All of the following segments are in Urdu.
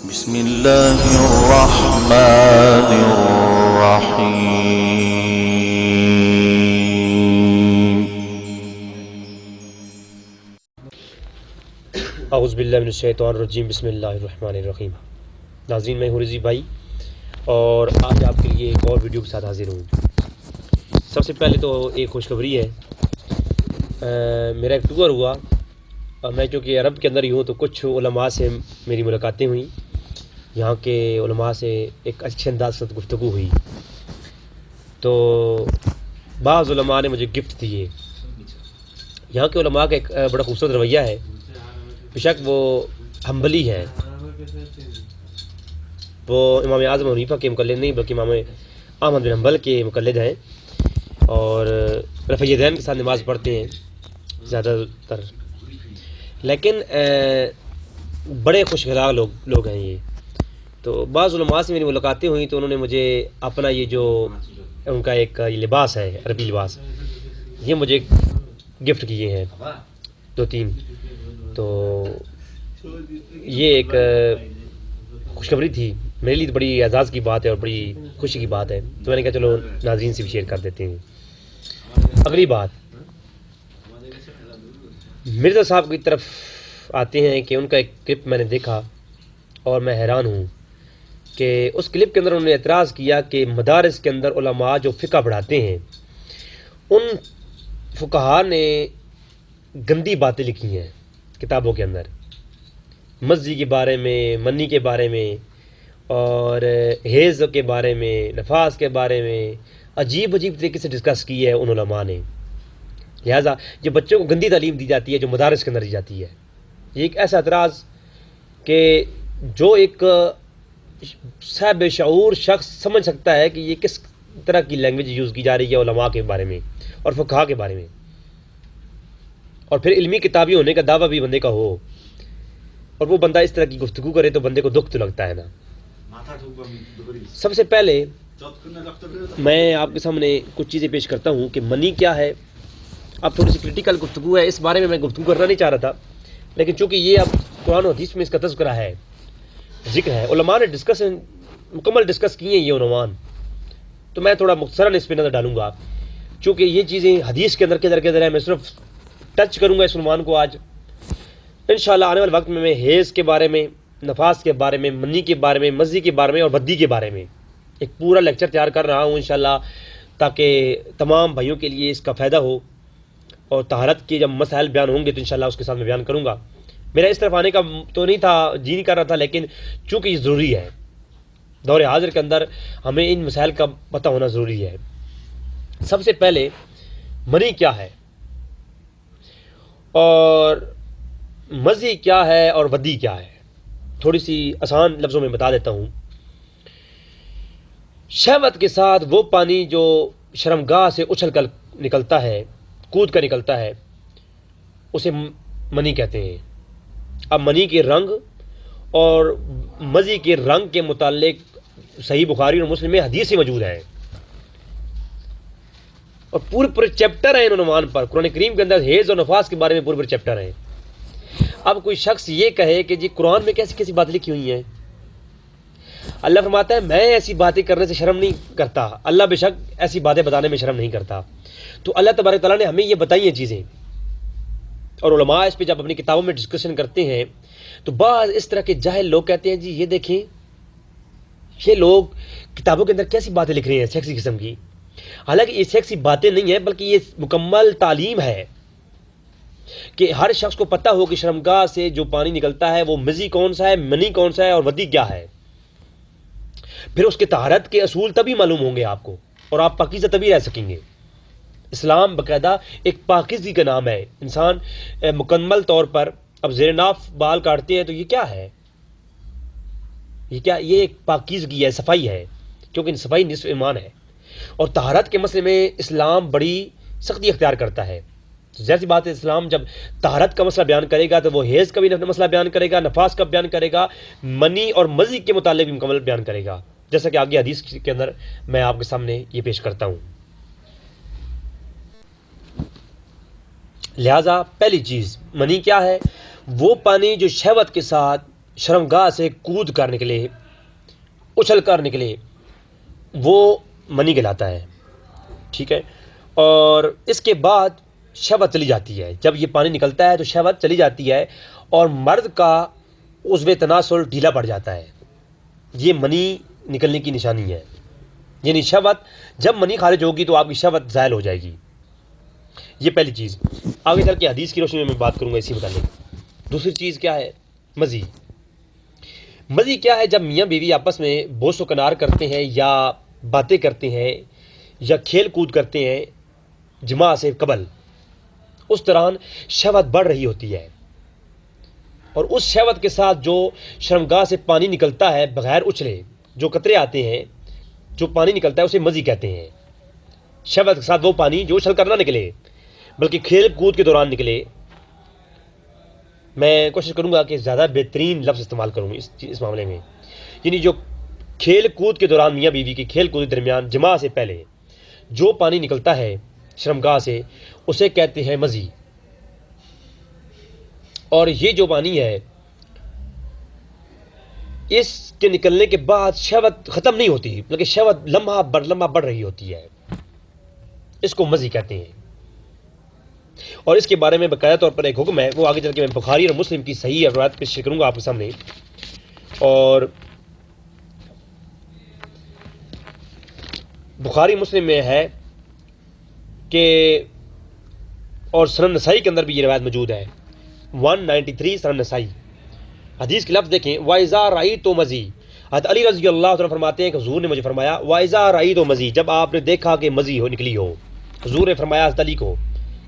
بسم اللہ الرحمن الرحیم۔ اعوذ باللہ من الشیطان الرجیم، بسم اللہ الرحمن الرحیم۔ ناظرین، میں ہوں رضی بھائی اور آج آپ کے لیے ایک اور ویڈیو کے ساتھ حاضر ہوں۔ سب سے پہلے تو ایک خوشخبری ہے، میرا ایک ٹور ہوا اور میں چونکہ عرب کے اندر ہی ہوں تو کچھ علماء سے میری ملاقاتیں ہوئیں، یہاں کے علماء سے ایک اچھے انداز سے گفتگو ہوئی، تو بعض علماء نے مجھے گفٹ دیے۔ یہاں کے علماء کا ایک بڑا خوبصورت رویہ ہے، بیشک وہ حنبلی ہیں، وہ امام اعظم حنیفہ کے مقلد نہیں بلکہ امام احمد بن حنبل کے مقلد ہیں اور رفع یدین کے ساتھ نماز پڑھتے ہیں زیادہ تر، لیکن بڑے خوش اخلاق لوگ ہیں یہ۔ تو بعض علماء سے میری ملاقاتیں ہوئیں تو انہوں نے مجھے اپنا یہ جو ان کا ایک یہ لباس ہے، عربی لباس، یہ مجھے گفٹ کیے ہیں 2-3۔ تو یہ ایک خوشخبری تھی میرے لیے، بڑی اعزاز کی بات ہے اور بڑی خوشی کی بات ہے، تو میں نے کہا چلو ناظرین سے بھی شیئر کر دیتے ہیں۔ اگلی بات، مرزا صاحب کی طرف آتے ہیں کہ ان کا ایک کلپ میں نے دیکھا اور میں حیران ہوں کہ اس کلپ کے اندر انہوں نے اعتراض کیا کہ مدارس کے اندر علماء جو فقہ پڑھاتے ہیں ان فقہاء نے گندی باتیں لکھی ہیں کتابوں کے اندر، مزی کے بارے میں، منی کے بارے میں اور حیض کے بارے میں، نفاس کے بارے میں عجیب طریقے سے ڈسکس کی ہے ان علماء نے۔ لہٰذا یہ بچوں کو گندی تعلیم دی جاتی ہے جو مدارس کے اندر دی جاتی ہے۔ یہ ایک ایسا اعتراض کہ جو ایک صاحب شعور شخص سمجھ سکتا ہے کہ یہ کس طرح کی لینگویج یوز کی جا رہی ہے علماء کے بارے میں اور فقہاء کے بارے میں، اور پھر علمی کتابی ہونے کا دعویٰ بھی بندے کا ہو اور وہ بندہ اس طرح کی گفتگو کرے تو بندے کو دکھ تو لگتا ہے نا۔ سب سے پہلے میں آپ کے سامنے کچھ چیزیں پیش کرتا ہوں کہ منی کیا ہے۔ اب تھوڑی سی کریٹیکل گفتگو ہے، اس بارے میں گفتگو کرنا نہیں چاہ رہا تھا، لیکن چونکہ یہ اب قرآن و حدیث میں اس کا تذکرہ ہے، ذکر ہے، علماء نے مکمل ڈسکس کیے ہیں یہ عنوان، تو میں تھوڑا مختصراً اس پہ نظر ڈالوں گا چونکہ یہ چیزیں حدیث کے اندر کدھر ہے۔ میں صرف ٹچ کروں گا اس عنوان کو آج، انشاءاللہ آنے والے وقت میں حیض کے بارے میں، نفاس کے بارے میں، منی کے بارے میں، مزی کے بارے میں اور بدی کے بارے میں ایک پورا لیکچر تیار کر رہا ہوں انشاءاللہ، تاکہ تمام بھائیوں کے لیے اس کا فائدہ ہو، اور طہارت کے جب مسائل بیان ہوں گے تو انشاءاللہ اس کے ساتھ میں بیان کروں گا۔ میرا اس طرف آنے کا تو نہیں تھا، جی نہیں کر رہا تھا، لیکن چونکہ یہ ضروری ہے، دور حاضر کے اندر ہمیں ان مسائل کا پتہ ہونا ضروری ہے۔ سب سے پہلے منی کیا ہے اور مزی کیا ہے اور ودی کیا ہے، تھوڑی سی آسان لفظوں میں بتا دیتا ہوں۔ شہوت کے ساتھ وہ پانی جو شرمگاہ سے اچھل کر نکلتا ہے، کود کر نکلتا ہے، اسے منی کہتے ہیں۔ اب منی کے رنگ اور مزی کے رنگ کے متعلق صحیح بخاری اور مسلم میں حدیث موجود ہے اور پورے چیپٹر ہیں ان عنوان پر، قرآن کریم کے اندر حیض اور نفاس کے بارے میں پورے چیپٹر ہیں۔ اب کوئی شخص یہ کہے کہ جی قرآن میں کیسی کیسی باتیں لکھی ہوئی ہیں، اللہ فرماتا ہے میں ایسی باتیں کرنے سے شرم نہیں کرتا، اللہ بے شک ایسی باتیں بتانے میں شرم نہیں کرتا۔ تو اللہ تبارک تعالیٰ نے ہمیں یہ بتائی ہیں چیزیں، اور علماء اس پہ جب اپنی کتابوں میں ڈسکشن کرتے ہیں تو بعض اس طرح کے جاہل لوگ کہتے ہیں جی یہ دیکھیں یہ لوگ کتابوں کے اندر کیسی باتیں لکھ رہے ہیں سیکسی قسم کی، حالانکہ یہ سیکسی باتیں نہیں ہیں بلکہ یہ مکمل تعلیم ہے کہ ہر شخص کو پتہ ہو کہ شرمگاہ سے جو پانی نکلتا ہے وہ مزی کون سا ہے، منی کون سا ہے اور ودی کیا ہے، پھر اس کے طہارت کے اصول تبھی معلوم ہوں گے آپ کو اور آپ پاکیزہ تبھی رہ سکیں گے۔ اسلام باقاعدہ ایک پاکیزگی کا نام ہے، انسان مکمل طور پر اب زیر ناف بال کاٹتے ہیں تو یہ کیا ہے، یہ ایک پاکیزگی ہے، صفائی ہے، کیونکہ صفائی نصف ایمان ہے، اور طہارت کے مسئلے میں اسلام بڑی سختی اختیار کرتا ہے۔ ظاہر سی بات ہے اسلام جب طہارت کا مسئلہ بیان کرے گا تو وہ حیض کا بھی مسئلہ بیان کرے گا، نفاس کا بیان کرے گا، منی اور مزی کے متعلق بھی مکمل بیان کرے گا، جیسا کہ آگے حدیث کے اندر میں آپ کے سامنے یہ پیش کرتا ہوں۔ لہٰذا پہلی چیز منی کیا ہے، وہ پانی جو شہوت کے ساتھ شرمگاہ سے کود کر نکلے، اچھل کر نکلے، وہ منی کہلاتا ہے، ٹھیک ہے. اور اس کے بعد شہوت چلی جاتی ہے. جب یہ پانی نکلتا ہے تو شہوت چلی جاتی ہے اور مرد کا عضو تناسل ڈھیلا پڑ جاتا ہے. یہ منی نکلنے کی نشانی ہے. یعنی شہوت، جب منی خارج ہوگی تو آپ کی شہوت زائل ہو جائے گی. یہ پہلی چیز. آگے چل کے حدیث کی روشنی میں بات کروں گا اسی متعلق. دوسری چیز کیا ہے؟ مزی. مزی کیا ہے؟ جب میاں بیوی آپس میں بوس و کنار کرتے ہیں یا باتیں کرتے ہیں یا کھیل کود کرتے ہیں جماع سے قبل، اس دوران شہوت بڑھ رہی ہوتی ہے، اور اس شہوت کے ساتھ جو شرمگاہ سے پانی نکلتا ہے بغیر اچھلے، جو قطرے آتے ہیں، جو پانی نکلتا ہے اسے مزی کہتے ہیں. شہوت کے ساتھ وہ پانی جو اچھل کر نہ نکلے بلکہ کھیل کود کے دوران نکلے. میں کوشش کروں گا کہ زیادہ بہترین لفظ استعمال کروں اس معاملے میں. یعنی جو کھیل کود کے دوران، میاں بیوی کے کھیل کود کے درمیان جماع سے پہلے جو پانی نکلتا ہے شرمگاہ سے، اسے کہتے ہیں مزی. اور یہ جو پانی ہے، اس کے نکلنے کے بعد شہوت ختم نہیں ہوتی بلکہ شہوت لمحہ بڑھ رہی ہوتی ہے. اس کو مزی کہتے ہیں. اور اس کے بارے میں باقاعدہ طور پر ایک حکم ہے، وہ آگے چل کے میں بخاری اور مسلم کی صحیح روایت پیش کروں گا آپ کے سامنے. اور بخاری مسلم میں ہے کہ، اور سنن نسائی کے اندر بھی یہ روایت موجود ہے، 193 سنن نسائی. حدیث کے لفظ دیکھیں، وَإِذَا رَأَيْتُ مَزِي. حضرت علی رضی اللہ عنہ فرماتے ہیں کہ حضور نے مجھے فرمایا، وَإِذَا رَأَيْتُ مَزِي، جب آپ نے دیکھا کہ مزی نکلی ہو. حضور نے فرمایا حضرت علی کو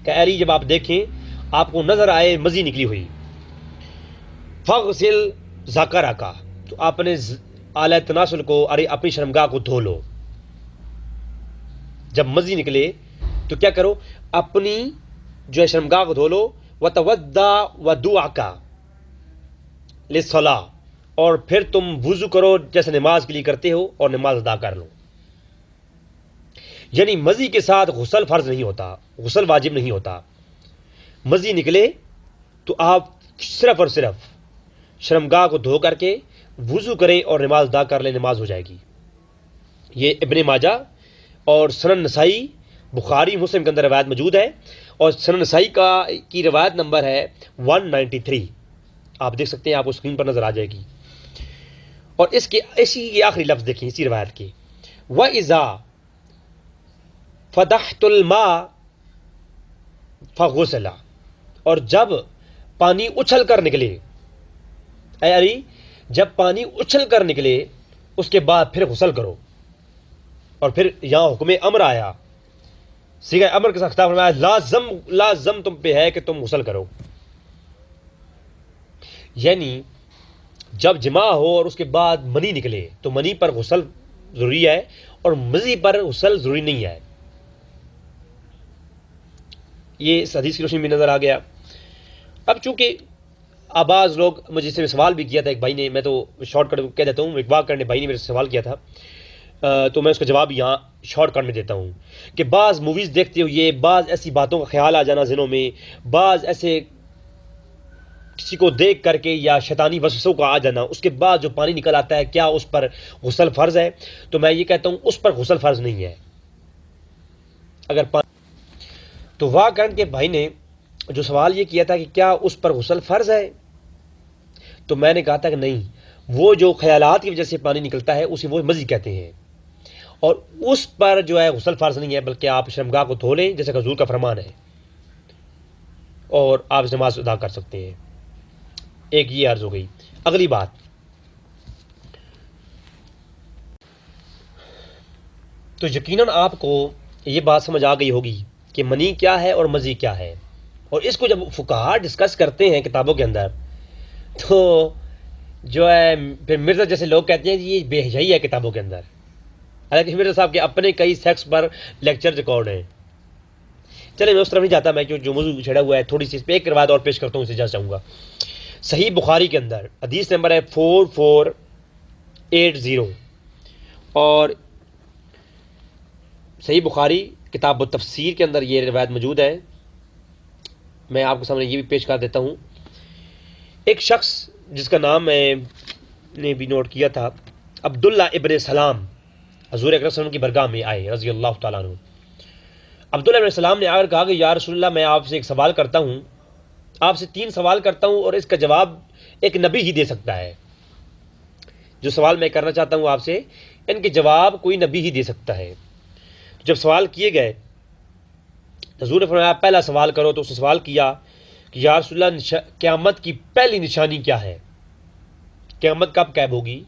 کہ علی، جب آپ دیکھیں، آپ کو نظر آئے مزی نکلی ہوئی، فَغْسِلْ ذَكَرَكَ، تو آپ نے اعلی تناسل کو، اپنی شرمگاہ کو دھو لو. جب مزی نکلے تو کیا کرو؟ اپنی جو ہے شرمگاہ کو دھو لو. وَتَوَضَّأْ وَضُوءَكَ لِلصَّلَاةِ، اور پھر تم وضو کرو جیسے نماز کے لیے کرتے ہو اور نماز ادا کر لو. یعنی مزی کے ساتھ غسل فرض نہیں ہوتا، غسل واجب نہیں ہوتا. مزی نکلے تو آپ صرف اور صرف شرمگاہ کو دھو کر کے وضو کریں اور نماز ادا کر لیں، نماز ہو جائے گی. یہ ابن ماجہ اور سنن نسائی، بخاری مسلم کے اندر روایت موجود ہے، اور سنن نسائی کی روایت نمبر ہے 193. آپ دیکھ سکتے ہیں، آپ کو اسکرین پر نظر آ جائے گی. اور اس کے یہ آخری لفظ دیکھیں اسی روایت کے، وَإِذَا فَدَحْتُ الْمَاءَ فَغُسِلَ، اور جب پانی اچھل کر نکلے، اے علی جب پانی اچھل کر نکلے اس کے بعد پھر غسل کرو. اور پھر یہاں حکم امر آیا، صیغہ امر کے ساتھ خطاب فرمایا، لازم تم پہ ہے کہ تم غسل کرو. یعنی جب جماع ہو اور اس کے بعد منی نکلے تو منی پر غسل ضروری ہے اور مزی پر غسل ضروری نہیں ہے. یہ اس حدیث کی روشنی میں نظر آ گیا. اب چونکہ بعض لوگ مجھے سے سوال بھی کیا تھا، ایک بھائی نے، میں تو شارٹ کٹ کہہ دیتا ہوں، اقبال کرنے بھائی نے میرے سے سوال کیا تھا، تو میں اس کا جواب یہاں شارٹ کٹ میں دیتا ہوں کہ بعض موویز دیکھتے ہوئے بعض ایسی باتوں کا خیال آ جانا ذہنوں میں، بعض ایسے کسی کو دیکھ کر کے یا شیطانی وسوسوں کا آ جانا، اس کے بعد جو پانی نکل آتا ہے کیا اس پر غسل فرض ہے؟ تو میں یہ کہتا ہوں اس پر غسل فرض نہیں ہے. اگر تو واقعاً کے بھائی نے جو سوال یہ کیا تھا کہ کیا اس پر غسل فرض ہے، تو میں نے کہا تھا کہ نہیں، وہ جو خیالات کی وجہ سے پانی نکلتا ہے اسے وہ مزی کہتے ہیں، اور اس پر جو ہے غسل فرض نہیں ہے، بلکہ آپ شرمگاہ کو دھو لیں جیسے حضور کا فرمان ہے اور آپ نماز ادا کر سکتے ہیں. ایک یہ عرض ہو گئی. اگلی بات، تو یقیناً آپ کو یہ بات سمجھ آ گئی ہوگی کہ منی کیا ہے اور مزی کیا ہے. اور اس کو جب فقہا ڈسکس کرتے ہیں کتابوں کے اندر تو جو ہے پھر مرزا جیسے لوگ کہتے ہیں کہ یہ بے حیائی ہے کتابوں کے اندر، حالانکہ مرزا صاحب کے اپنے کئی سیکس پر لیکچر ریکارڈ ہیں. چلے میں اس طرف نہیں جاتا، میں جو موضوع چھڑا ہوا ہے تھوڑی سی اس پہ ایک روایت اور پیش کرتا ہوں، اسے جا چاہوں گا. صحیح بخاری کے اندر حدیث نمبر ہے 4480، اور صحیح بخاری کتاب التفسیر کے اندر یہ روایت موجود ہے. میں آپ کے سامنے یہ بھی پیش کر دیتا ہوں. ایک شخص جس کا نام میں نے بھی نوٹ کیا تھا، عبداللہ ابن سلام حضور اکرم صلی اللہ علیہ وسلم کی برگاہ میں آئے رضی اللہ تعالیٰ عنہ۔ عبداللہ ابن سلام نے آ کر کہا کہ یا رسول اللہ، میں آپ سے ایک سوال کرتا ہوں، آپ سے 3 سوال کرتا ہوں، اور اس کا جواب ایک نبی ہی دے سکتا ہے۔ جو سوال میں کرنا چاہتا ہوں آپ سے، ان کے جواب کوئی نبی ہی دے سکتا ہے۔ جب سوال کیے گئے، حضور نے فرمایا پہلا سوال کرو، تو اس نے سوال کیا کہ یا رسول اللہ، قیامت کی پہلی نشانی کیا ہے؟ قیامت کب قائم ہوگی،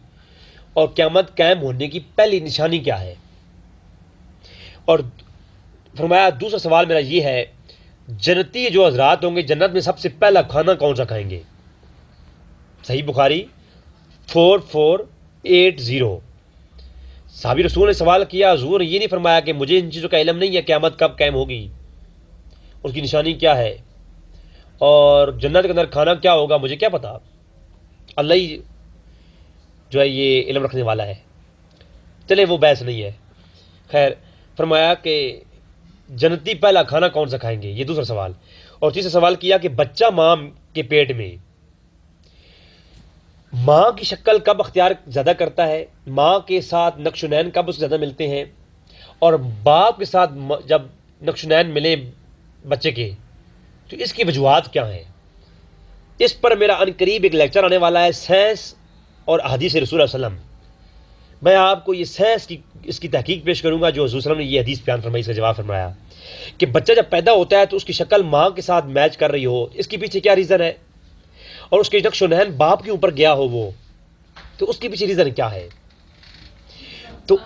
اور قیامت قائم ہونے کی پہلی نشانی کیا ہے؟ اور فرمایا دوسرا سوال میرا یہ ہے، جنتی جو حضرات ہوں گے، جنت میں سب سے پہلا کھانا کون سا کھائیں گے؟ صحیح بخاری 4480۔ صحابی رسول نے سوال کیا، حضور یہ نہیں فرمایا کہ مجھے ان چیزوں کا علم نہیں ہے، قیامت کب قائم ہوگی، اس کی نشانی کیا ہے، اور جنت کے اندر کھانا کیا ہوگا، مجھے کیا پتا؟ اللہ ہی جو ہے یہ علم رکھنے والا ہے، چلے وہ بحث نہیں ہے۔ خیر، فرمایا کہ جنتی پہلا کھانا کون سا کھائیں گے، یہ دوسرا سوال۔ اور تیسرا سوال کیا کہ بچہ ماں کے پیٹ میں ماں کی شکل کب اختیار زیادہ کرتا ہے، ماں کے ساتھ نقش و نین کب اس سے زیادہ ملتے ہیں، اور باپ کے ساتھ جب نقش و نین ملے بچے کے، تو اس کی وجوہات کیا ہیں؟ اس پر میرا ان قریب ایک لیکچر آنے والا ہے، سائنس اور احادیث رسول اللہ علیہ وسلم۔ میں آپ کو یہ سائنس کی اس کی تحقیق پیش کروں گا جو حضور صلی اللہ علیہ وسلم نے یہ حدیث بیان فرمائی، اس کا جواب فرمایا کہ بچہ جب پیدا ہوتا ہے تو اس کی شکل ماں کے ساتھ میچ کر رہی ہو، اس کے پیچھے کیا ریزن ہے، اور اس کے نقش و نین باپ کے اوپر گیا ہو وہ، تو اس کے پیچھے ریزن کیا ہے؟ تو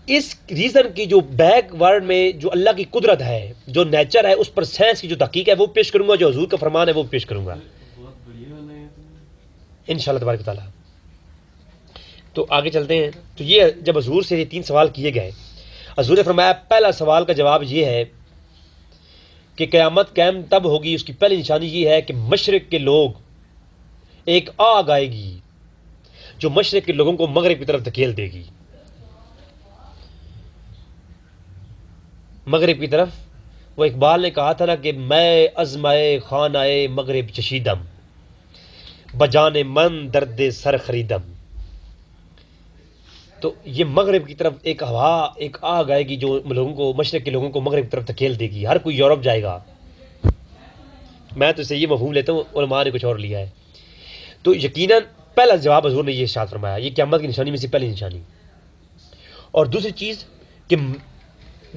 اس ریزن کی جو بیک ورڈ میں جو اللہ کی قدرت ہے، جو نیچر ہے، اس پر سائنس کی جو تحقیق ہے وہ پیش کروں گا، جو حضور کا فرمان ہے وہ پیش کروں گا انشاءاللہ تبارک تعالیٰ۔ تو آگے چلتے ہیں۔ تو یہ جب حضور سے یہ 3 سوال کیے گئے، حضور نے فرمایا پہلا سوال کا جواب یہ ہے کہ قیامت قائم تب ہوگی، اس کی پہلی نشانی یہ ہے کہ مشرق کے لوگ، ایک آگ آئے گی جو مشرق کے لوگوں کو مغرب کی طرف دھکیل دے گی، مغرب کی طرف۔ وہ اقبال نے کہا تھا نا کہ میں ازمائے خانہ مغرب چشیدم، بجان من درد سر خریدم۔ تو یہ مغرب کی طرف ایک ہوا، ایک آگ آئے گی جو لوگوں کو، مشرق کے لوگوں کو مغرب کی طرف دھکیل دے گی، ہر کوئی یورپ جائے گا۔ میں تو اسے یہ مفہوم لیتا ہوں، علماء نے کچھ اور لیا ہے۔ تو یقیناً پہلا جواب حضور نے یہ ارشاد فرمایا، یہ قیامت کی نشانی میں سے پہلی نشانی۔ اور دوسری چیز کہ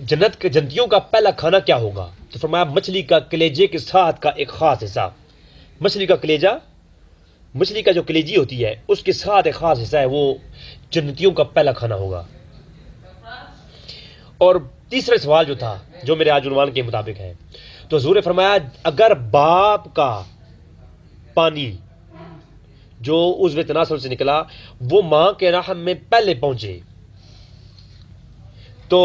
جنت کے جنتیوں کا پہلا کھانا کیا ہوگا، تو فرمایا مچھلی کا کلیجے کے ساتھ کا ایک خاص حصہ، مچھلی کا کلیجہ، مچھلی کا جو کلیجی ہوتی ہے اس کے ساتھ ایک خاص حصہ ہے، وہ جنتیوں کا پہلا کھانا ہوگا۔ اور تیسرا سوال جو تھا، جو میرے آج عنوان کے مطابق ہے، تو حضور نے فرمایا اگر باپ کا پانی جو عضو تناسل سے نکلا وہ ماں کے رحم میں پہلے پہنچے تو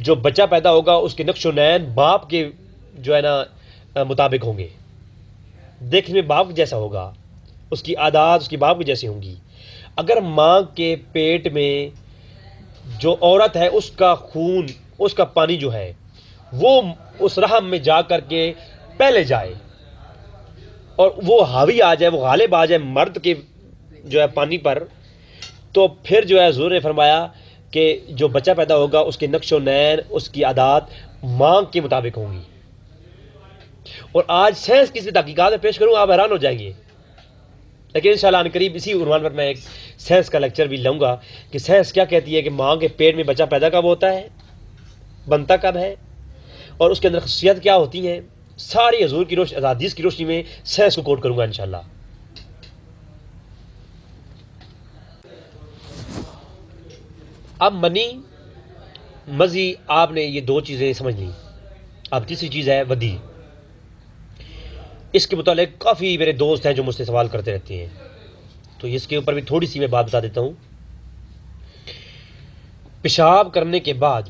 جو بچہ پیدا ہوگا اس کے نقش و نین باپ کے جو ہے نا مطابق ہوں گے، دیکھنے میں باپ جیسا ہوگا، اس کی عادات اس کی باپ کی جیسی ہوں گی۔ اگر ماں کے پیٹ میں جو عورت ہے اس کا خون، اس کا پانی جو ہے وہ اس رحم میں جا کر کے پہلے جائے اور وہ حاوی آ جائے، وہ غالب آ جائے مرد کے جو ہے پانی پر، تو پھر جو ہے حضور نے فرمایا کہ جو بچہ پیدا ہوگا اس کے نقش و نین، اس کی عادات ماں کے مطابق ہوں گی۔ اور آج سائنس کی تحقیقات میں پیش کروں آپ حیران ہو جائیں گے، لیکن انشاءاللہ ان قریب اسی عنوان پر میں ایک سائنس کا لیکچر بھی لوں گا کہ سائنس کیا کہتی ہے کہ ماں کے پیٹ میں بچہ پیدا کب ہوتا ہے، بنتا کب ہے، اور اس کے اندر خصوصیات کیا ہوتی ہیں، ساری حضور کی روشنی، حدیث کی روشنی میں سائنس کو کوٹ کروں گا انشاءاللہ۔ اب منی مزی آپ نے یہ 2 چیزیں سمجھ لی، اب تیسری چیز ہے ودی۔ اس کے متعلق کافی میرے دوست ہیں جو مجھ سے سوال کرتے رہتے ہیں، تو اس کے اوپر بھی تھوڑی سی میں بات بتا دیتا ہوں۔ پیشاب کرنے کے بعد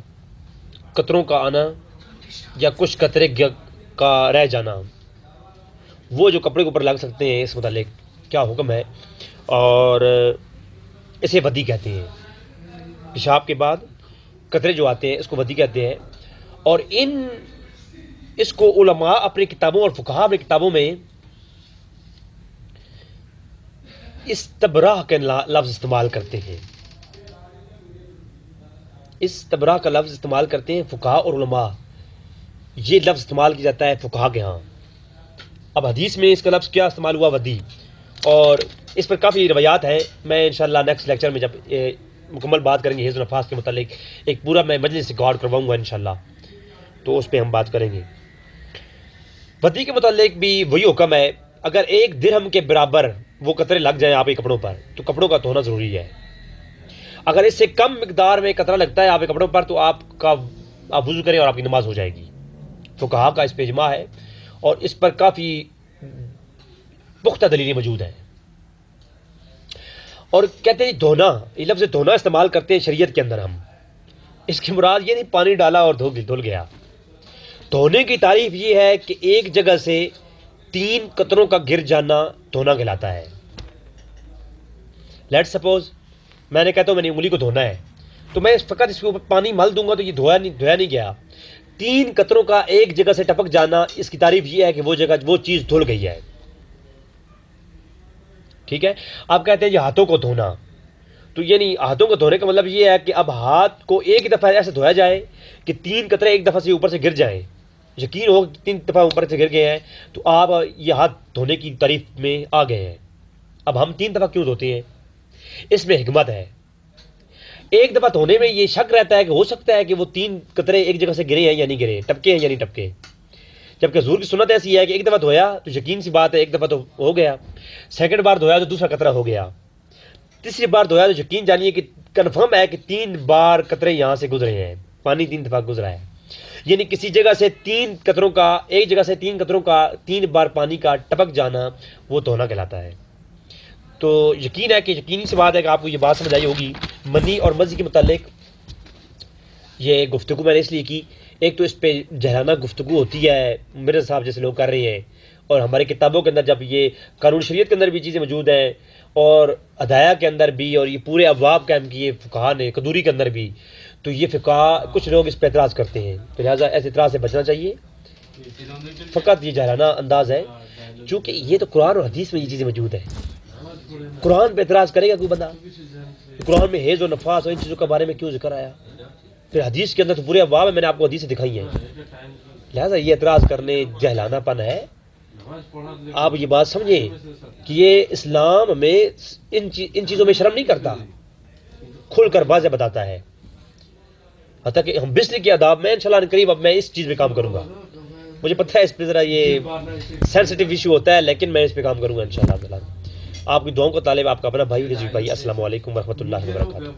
قطروں کا آنا یا کچھ قطرے کا رہ جانا، وہ جو کپڑے کے اوپر لگ سکتے ہیں، اس متعلق کیا حکم ہے، اور اسے ودی کہتے ہیں۔ پیشاب کے بعد قطرے جو آتے ہیں اس کو ودی کہتے ہیں، اور اس کو علماء اپنی کتابوں اور فقہاء اپنی کتابوں میں استبراہ کا لفظ استعمال کرتے ہیں، استبراہ کا لفظ استعمال کرتے ہیں فقہا اور علماء، یہ لفظ استعمال کیا جاتا ہے فقہا کے ہاں۔ اب حدیث میں اس کا لفظ کیا استعمال ہوا؟ ودی، اور اس پر کافی روایات ہیں، میں انشاءاللہ نیکسٹ لیکچر میں جب مکمل بات کریں گے حیض و نفاس کے متعلق، ایک پورا میں مجلس ریکارڈ کرواؤں گا انشاءاللہ، تو اس پہ ہم بات کریں گے۔ ودی کے متعلق بھی وہی حکم ہے، اگر 1 درہم کے برابر وہ قطرے لگ جائیں آپ کے کپڑوں پر تو کپڑوں کا دھونا ضروری ہے۔ اگر اس سے کم مقدار میں قطرہ لگتا ہے آپ کے کپڑوں پر تو آپ وضو کریں اور آپ کی نماز ہو جائے گی۔ فقہا کا اس پہ اجماع ہے اور اس پر کافی پختہ دلیلیں موجود ہیں۔ اور کہتے ہیں دھونا، یہ لفظ دھونا استعمال کرتے ہیں شریعت کے اندر ہم، اس کی مراد یہ نہیں پانی ڈالا اور دھل گیا۔ دھونے کی تعریف یہ ہے کہ ایک جگہ سے 3 قطروں کا گر جانا دھونا کہلاتا ہے۔ لیٹ سپوز میں نے کہتا ہوں میں نے انگلی کو دھونا ہے، تو میں فقط اس کے اوپر پانی مل دوں گا تو یہ دھویا نہیں گیا۔ 3 قطروں کا ایک جگہ سے ٹپک جانا، اس کی تعریف یہ ہے کہ وہ چیز دھل گئی ہے۔ ٹھیک ہے، آپ کہتے ہیں یہ ہاتھوں کو دھونا، تو یعنی ہاتھوں کو دھونے کا مطلب یہ ہے کہ اب ہاتھ کو ایک دفعہ ایسے دھویا جائے کہ 3 قطرے ایک دفعہ سے اوپر سے گر جائیں، یقین ہو 3 دفعہ اوپر سے گر گئے ہیں تو آپ یہ ہاتھ دھونے کی تعریف میں آ گئے ہیں۔ اب ہم 3 دفعہ کیوں دھوتے ہیں؟ اس میں حکمت ہے۔ ایک دفعہ دھونے میں یہ شک رہتا ہے کہ ہو سکتا ہے کہ وہ 3 قطرے ایک جگہ سے گرے ہیں یا نہیں گرے، ٹپکے ہیں یا نہیں ٹپکے، جبکہ حضور کی سنت ایسی ہے کہ ایک دفعہ دھویا تو یقین سی بات ہے ایک دفعہ تو ہو گیا، سیکنڈ بار دھویا تو دوسرا قطرہ ہو گیا، تیسری بار دھویا تو یقین جانیے کہ کنفرم ہے کہ 3 بار قطرے یہاں سے گزرے ہیں، پانی 3 دفعہ گزرا ہے، یعنی کسی جگہ سے 3 قطروں کا، ایک جگہ سے 3 قطروں کا 3 بار پانی کا ٹپک جانا وہ دھونا کہلاتا ہے۔ تو یقین ہے کہ یقینی سی بات ہے کہ آپ کو یہ بات سمجھ آئی ہوگی۔ منی اور مزی کے متعلق یہ گفتگو میں نے اس لیے کی، ایک تو اس پہ جہرانہ گفتگو ہوتی ہے مرزا صاحب جیسے لوگ کر رہے ہیں، اور ہماری کتابوں کے اندر جب یہ قانون شریعت کے اندر بھی چیزیں موجود ہیں اور ہدایہ کے اندر بھی، اور یہ پورے ابواب قائم کیے فقہا نے قدوری کے اندر بھی، تو یہ فقہا کچھ لوگ اس پہ اعتراض کرتے ہیں، تو لہٰذا ایسے اعتراض سے بچنا چاہیے۔ فقط یہ جہرانہ انداز ہے، چونکہ یہ تو قرآن اور حدیث میں یہ چیزیں موجود ہیں۔ قرآن پہ اعتراض کرے گا کوئی بندہ؟ قرآن میں حیض و نفاس اور ان چیزوں کے بارے میں کیوں ذکر آیا؟ پھر حدیث کے اندر تو پورے ابواب میں نے آپ کو حدیثیں دکھائی ہیں، لہٰذا یہ اعتراض کرنے جہلانہ پن ہے۔ آپ یہ بات سمجھیں کہ یہ اسلام میں ان چیزوں میں شرم نہیں کرتا، کھل کر واضح بتاتا ہے، حتیٰ کہ ہم بسر کے آداب میں انشاءاللہ قریب اب میں اس چیز پہ کام کروں گا، مجھے پتہ ہے اس پہ ذرا یہ سینسٹیو ایشو ہوتا ہے، لیکن میں اس پہ کام کروں گا انشاءاللہ۔ آپ کی دعاؤں کا طالب آپ کا اپنا بھائی رضوی بھائی۔ السلام علیکم ورحمۃ اللہ وبرکاتہ۔